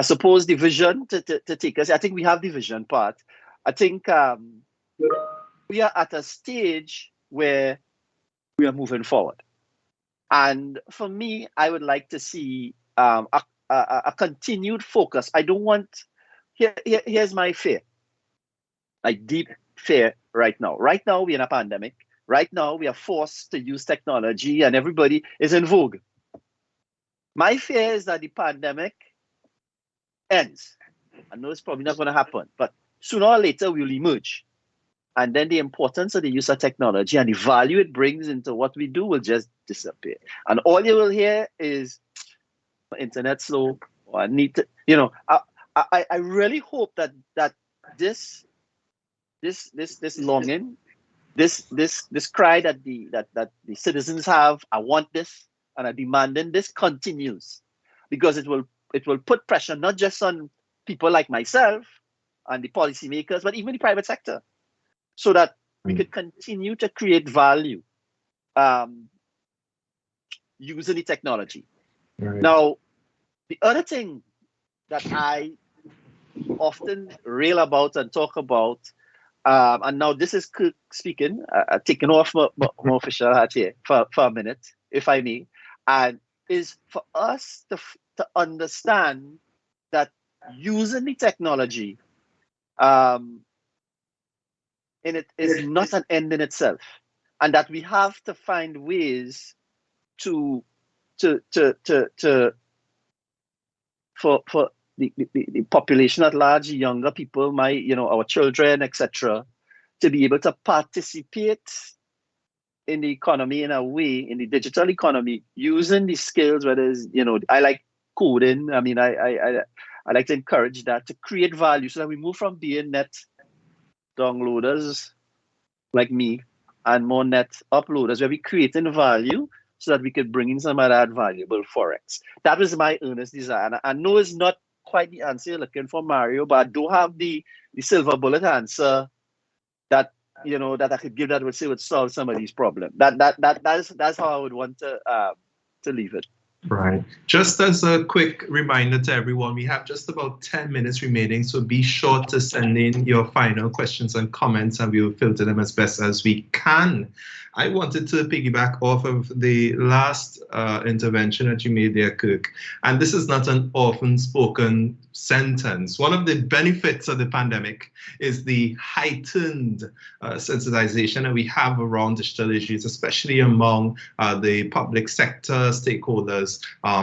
Speaker 3: suppose the vision to take us. I think we have the vision part. I think we are at a stage where we are moving forward. And for me, I would like to see a continued focus. I don't want. Here's my fear. My deep fear right now. Right now, we're in a pandemic. Right now, we are forced to use technology and everybody is in vogue. My fear is that the pandemic ends. I know it's probably not going to happen, but sooner or later we will emerge. And then the importance of the use of technology and the value it brings into what we do will just disappear. And all you will hear is internet slow, or I need to, I really hope that this longing, this cry that the citizens have, I want this and I'm demanding this, continues, because it will put pressure not just on people like myself and the policymakers, but even the private sector, so that we could continue to create value using the technology. Right. Now, the other thing that I often rail about and talk about, and now this is Kirk speaking, taking off my official hat here for a minute, if I may, and is for us to understand using the technology, and it is not an end in itself, and that we have to find ways for the population at large, younger people, our children, etc., to be able to participate in the economy in a way, in the digital economy, using the skills, whether it's, I like coding. I mean, I like to encourage that, to create value so that we move from being net downloaders like me and more net uploaders, where we creating value so that we could bring in some of that valuable Forex. That was my earnest desire. And I know it's not quite the answer you're looking for, Mario, but I don't have the silver bullet answer that that I could give that would solve some of these problems. That's how I would want to leave it.
Speaker 1: Right. Just as a quick reminder to everyone, we have just about 10 minutes remaining, so be sure to send in your final questions and comments, and we will filter them as best as we can. I wanted to piggyback off of the last intervention that you made there, Kirk. And this is not an often spoken sentence. One of the benefits of the pandemic is the heightened sensitization that we have around digital issues, especially among the public sector stakeholders,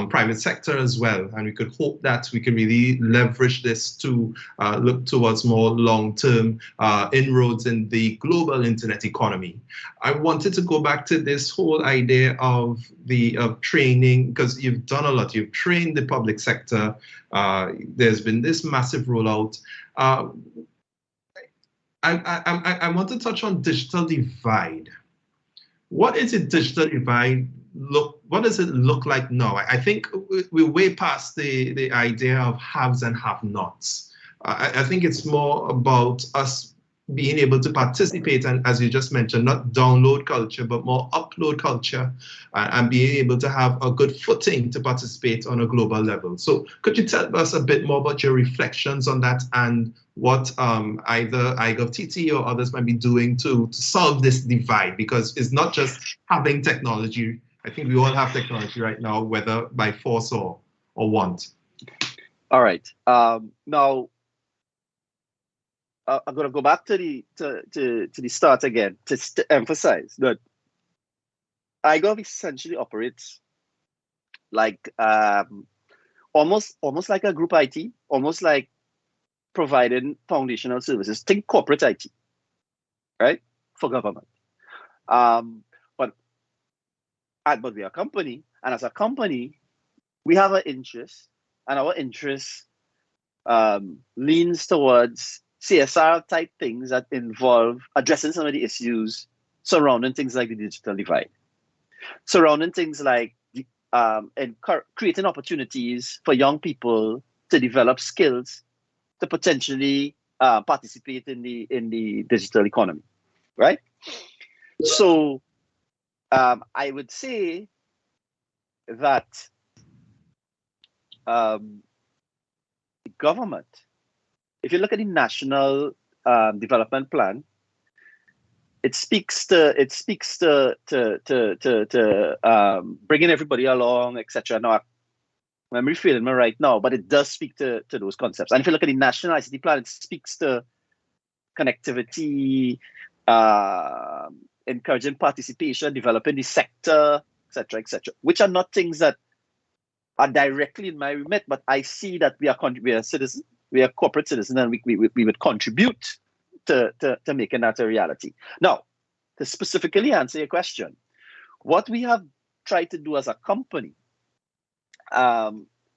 Speaker 1: private sector as well. And we could hope that we can really leverage this to look towards more long-term inroads in the global internet economy. I wanted to go back to this whole idea of training, because you've done a lot. You've trained the public sector. There's been this massive rollout. I want to touch on digital divide. What is a digital divide? What does it look like now? I think we're way past the idea of haves and have-nots. I think it's more about us being able to participate, and as you just mentioned, not download culture, but more upload culture, and being able to have a good footing to participate on a global level. So could you tell us a bit more about your reflections on that, and what either iGovTT or others might be doing to solve this divide? Because it's not just having technology. I think we all have technology right now, whether by force or want.
Speaker 3: All right. Now, I'm going to go back to the start again to emphasize that iGov essentially operates like almost like a group IT, almost like providing foundational services. Think corporate IT, right, for government. But we are a company, and as a company, we have an interest, and our interest leans towards CSR type things that involve addressing some of the issues surrounding things like the digital divide, surrounding things like creating opportunities for young people to develop skills to potentially participate in the digital economy, right? So I would say that the government, if you look at the national development plan, it speaks to bringing everybody along, etc. Now, I'm refilling me right now, but it does speak to those concepts. And if you look at the national ICT plan, it speaks to connectivity, encouraging participation, developing the sector, etc., which are not things that are directly in my remit, but I see that we are citizens. We are corporate citizens, and we would contribute to making that a reality. Now, to specifically answer your question, what we have tried to do as a company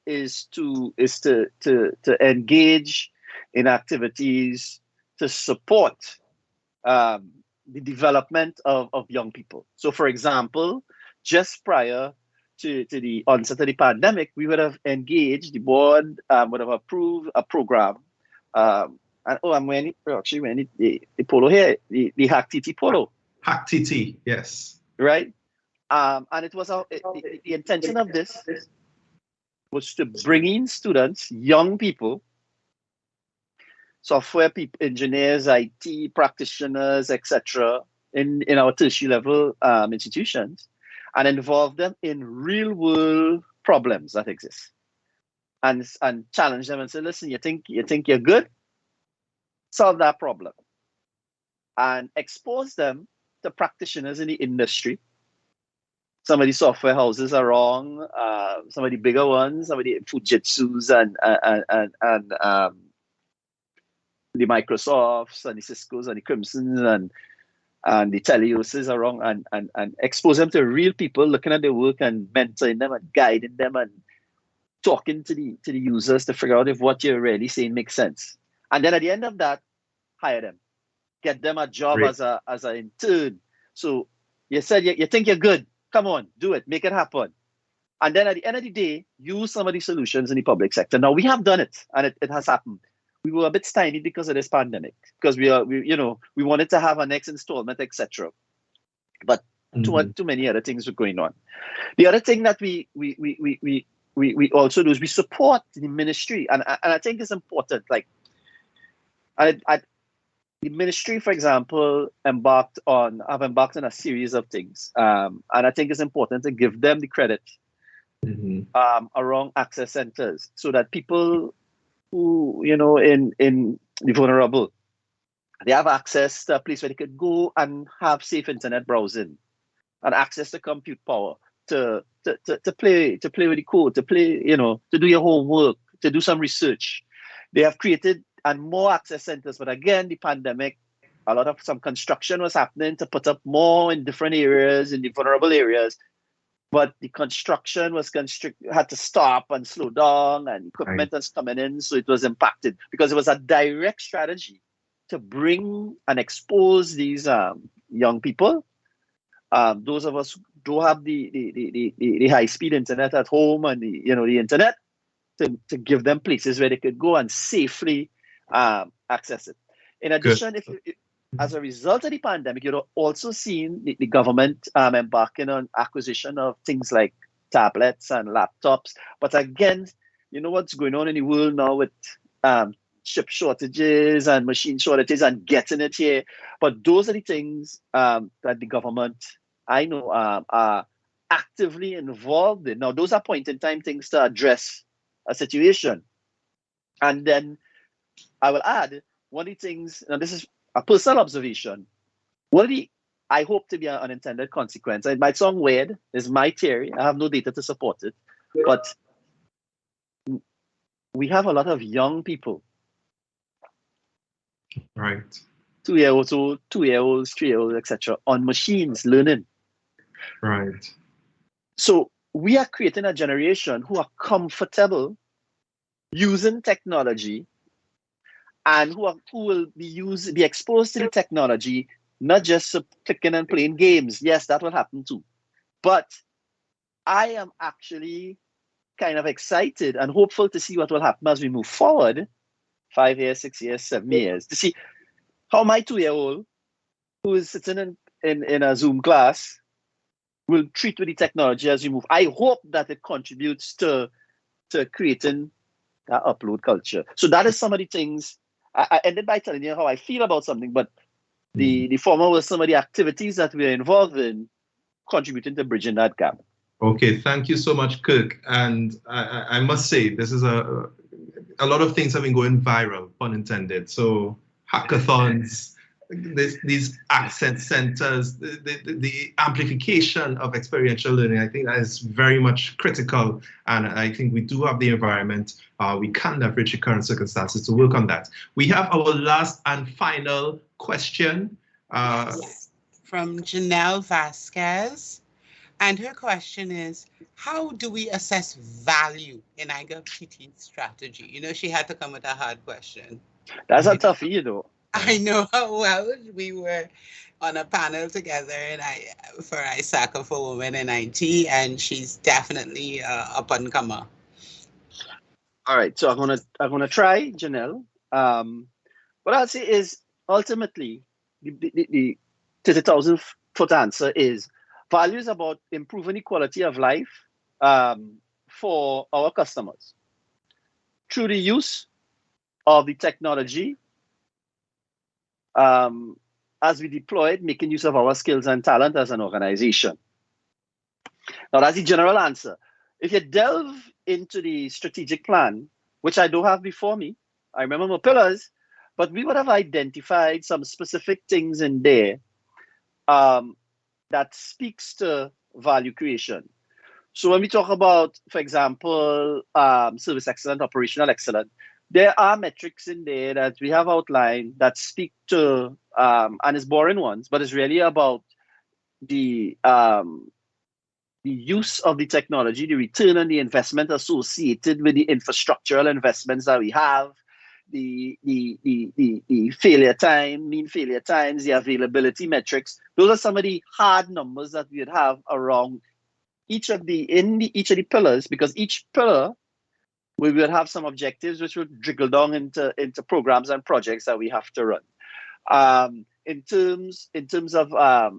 Speaker 3: is to engage in activities to support the development of young people. So, for example, just prior to the onset of the pandemic, we would have engaged, the board would have approved a program. And I'm wearing the polo here, the Hack TT polo.
Speaker 1: Hack TT, yes.
Speaker 3: Right? And it was the intention of this was to bring in students, young people, software people, engineers, IT practitioners, etc., in our tertiary level institutions, and involve them in real world problems that exist. and challenge them and say, listen, you think you're good? Solve that problem. And expose them to practitioners in the industry. Some of the software houses are wrong. Some of the bigger ones, some of the Fujitsus and the Microsofts and the Ciscos and the Crimsons and the Telioses are wrong, and expose them to real people looking at their work and mentoring them and guiding them and talking to the users to figure out if what you're really saying makes sense. And then at the end of that, hire them. Get them a job
Speaker 1: Great.
Speaker 3: as an intern. So you said you think you're good. Come on, do it, make it happen. And then at the end of the day, use some of these solutions in the public sector. Now we have done it, and it has happened. We were a bit stymied because of this pandemic, because we wanted to have our next installment, etc. But too many other things were going on. The other thing that we also do is we support the ministry, and I think it's important. Like, the ministry, for example, have embarked on a series of things, and I think it's important to give them the credit around access centers, so that people who in the vulnerable, they have access to a place where they could go and have safe internet browsing and access to compute power to play with the code, to play, to do your homework, to do some research. They have created and more access centers, but again, the pandemic, some construction was happening to put up more in different areas, in the vulnerable areas, but the construction had to stop and slow down, and equipment was coming in, so it was impacted because it was a direct strategy to bring and expose these young people, those of us who don't have the high-speed internet at home and the internet, to give them places where they could go and safely access it. In addition, as a result of the pandemic, you've also seen the government embarking on acquisition of things like tablets and laptops. But again, you know what's going on in the world now with chip shortages and machine shortages and getting it here. But those are the things that the government, I know, are actively involved in. Now, those are point-in-time things to address a situation. And then I will add, one of the things, now this is a personal observation, I hope to be an unintended consequence. It might sound weird, it's my theory, I have no data to support it, but we have a lot of young people.
Speaker 1: Right.
Speaker 3: 2-year-olds, 2-year-olds, 3-year-olds, etc., on machines learning.
Speaker 1: Right.
Speaker 3: So we are creating a generation who are comfortable using technology, and who will be exposed to the technology, not just clicking and playing games. Yes, that will happen too. But I am actually kind of excited and hopeful to see what will happen as we move forward, 5 years, 6 years, 7 years, to see how my 2-year-old, who is sitting in a Zoom class, will treat with the technology as we move. I hope that it contributes to creating that upload culture. So that is some of the things. I ended by telling you how I feel about something, but the former was some of the activities that we are involved in, contributing to bridging that gap.
Speaker 1: Okay, thank you so much, Kirk. And I must say, this is a lot of things have been going viral, pun intended. So hackathons, these access centers, the amplification of experiential learning, I think that is very much critical. And I think we do have the environment. We can leverage the current circumstances to work on that. We have our last and final question.
Speaker 2: Yes, from Janelle Vasquez. And her question is, how do we assess value in IGovTT strategy? She had to come with a hard question.
Speaker 3: That's a toughie,
Speaker 2: I know how well we were on a panel together for ISACA for Women in IT, and she's definitely a up-and-comer.
Speaker 3: All right, so I'm gonna try, Janelle. What I'll say is, ultimately, the 30,000-foot answer is value is about improving the quality of life for our customers through the use of the technology. As we deploy it, making use of our skills and talent as an organization. Now, that's the general answer. If you delve into the strategic plan, which I don't have before me. I remember my pillars, but we would have identified some specific things in there that speaks to value creation. So when we talk about, for example, service excellence, operational excellence, there are metrics in there that we have outlined that speak to, and it's boring ones, but it's really about the use of the technology, the return on the investment associated with the infrastructural investments that we have, the failure time, mean failure times, the availability metrics. Those are some of the hard numbers that we would have around each of the pillars, because each pillar we will have some objectives which will trickle down into programs and projects that we have to run. In terms of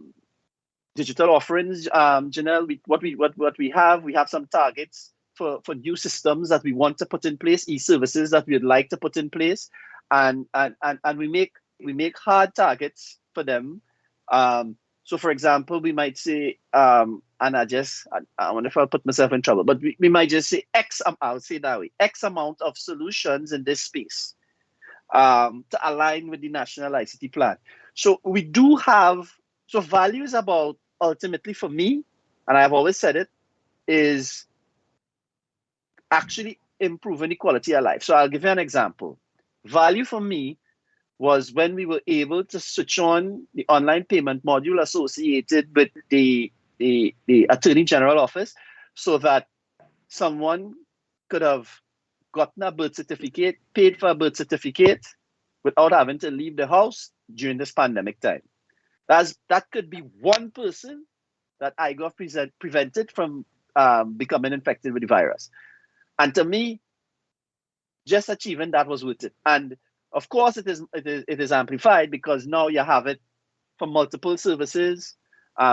Speaker 3: digital offerings, Janelle, we have some targets for new systems that we want to put in place, e-services that we'd like to put in place, and we make hard targets for them. So, for example, we might say, and I wonder if I'll put myself in trouble, but we might just say I'll say that way, X amount of solutions in this space to align with the national ICT plan. So we do have, so value is about, ultimately for me, and I've always said it, is actually improving the quality of life. So I'll give you an example. Value for me was when we were able to switch on the online payment module associated with the Attorney General office, so that someone could have gotten a birth certificate, paid for a birth certificate without having to leave the house during this pandemic time. That could be one person that iGov prevented from becoming infected with the virus. And to me, just achieving that was worth it. And of course, it is amplified because now you have it for multiple services,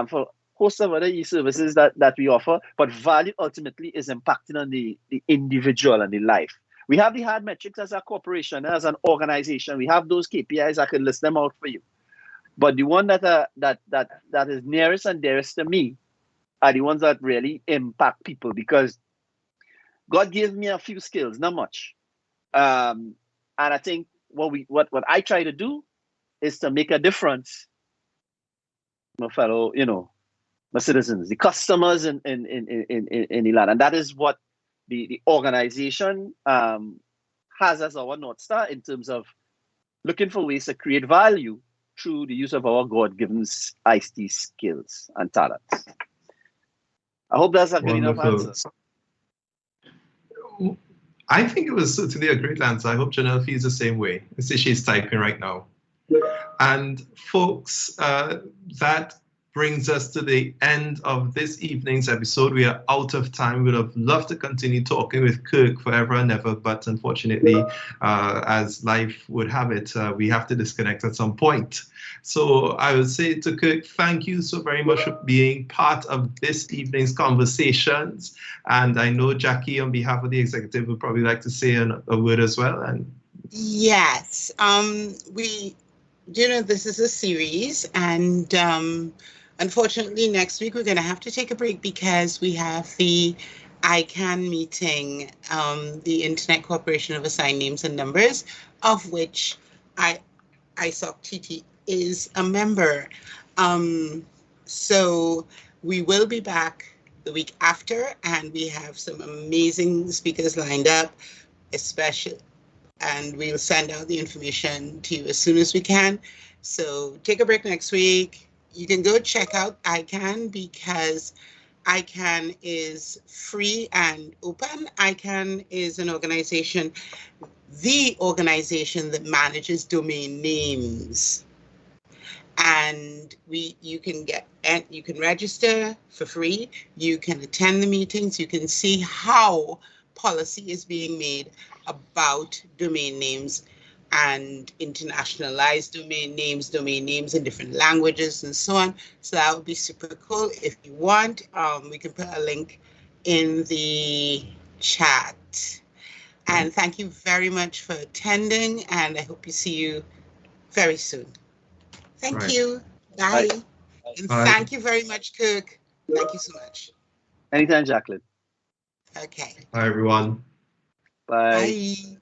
Speaker 3: for a host of other e-services that we offer. But value ultimately is impacting on the individual and the life. We have the hard metrics as a corporation, as an organization. We have those KPIs. I could list them out for you. But the one that is nearest and dearest to me are the ones that really impact people, because God gave me a few skills, not much. And I think what I try to do is to make a difference, my fellow, my citizens, the customers in the land. And that is what the organization has as our North Star in terms of looking for ways to create value through the use of our God-given ICT skills and talents. I hope that's a good enough answer.
Speaker 1: I think it was certainly a great answer. I hope Janelle feels the same way. I see she's typing right now. And folks, that brings us to the end of this evening's episode. We are out of time. We would have loved to continue talking with Kirk forever and ever, but unfortunately, as life would have it, we have to disconnect at some point. So I would say to Kirk, thank you so very much for being part of this evening's conversations. And I know Jackie, on behalf of the executive, would probably like to say a word as well. And
Speaker 2: yes, this is a series, and unfortunately next week we're going to have to take a break because we have the ICANN meeting, the Internet Corporation of Assigned Names and Numbers, of which ISOC-TT is a member. So we will be back the week after, and we have some amazing speakers lined up, especially, and we'll send out the information to you as soon as we can. So take a break next week. You can go check out ICANN because ICANN is free and open. ICANN is an organization, the organization that manages domain names. And you can register for free. You can attend the meetings. You can see how policy is being made about domain names and internationalized domain names in different languages and so on. So that would be super cool. If you want, we can put a link in the chat. And thank you very much for attending, and I hope to see you very soon. Thank you. Bye. And thank you very much, Kirk. Thank you so much.
Speaker 3: Anytime, Jacqueline.
Speaker 2: Okay.
Speaker 1: Bye, everyone.
Speaker 3: Bye.
Speaker 2: Bye.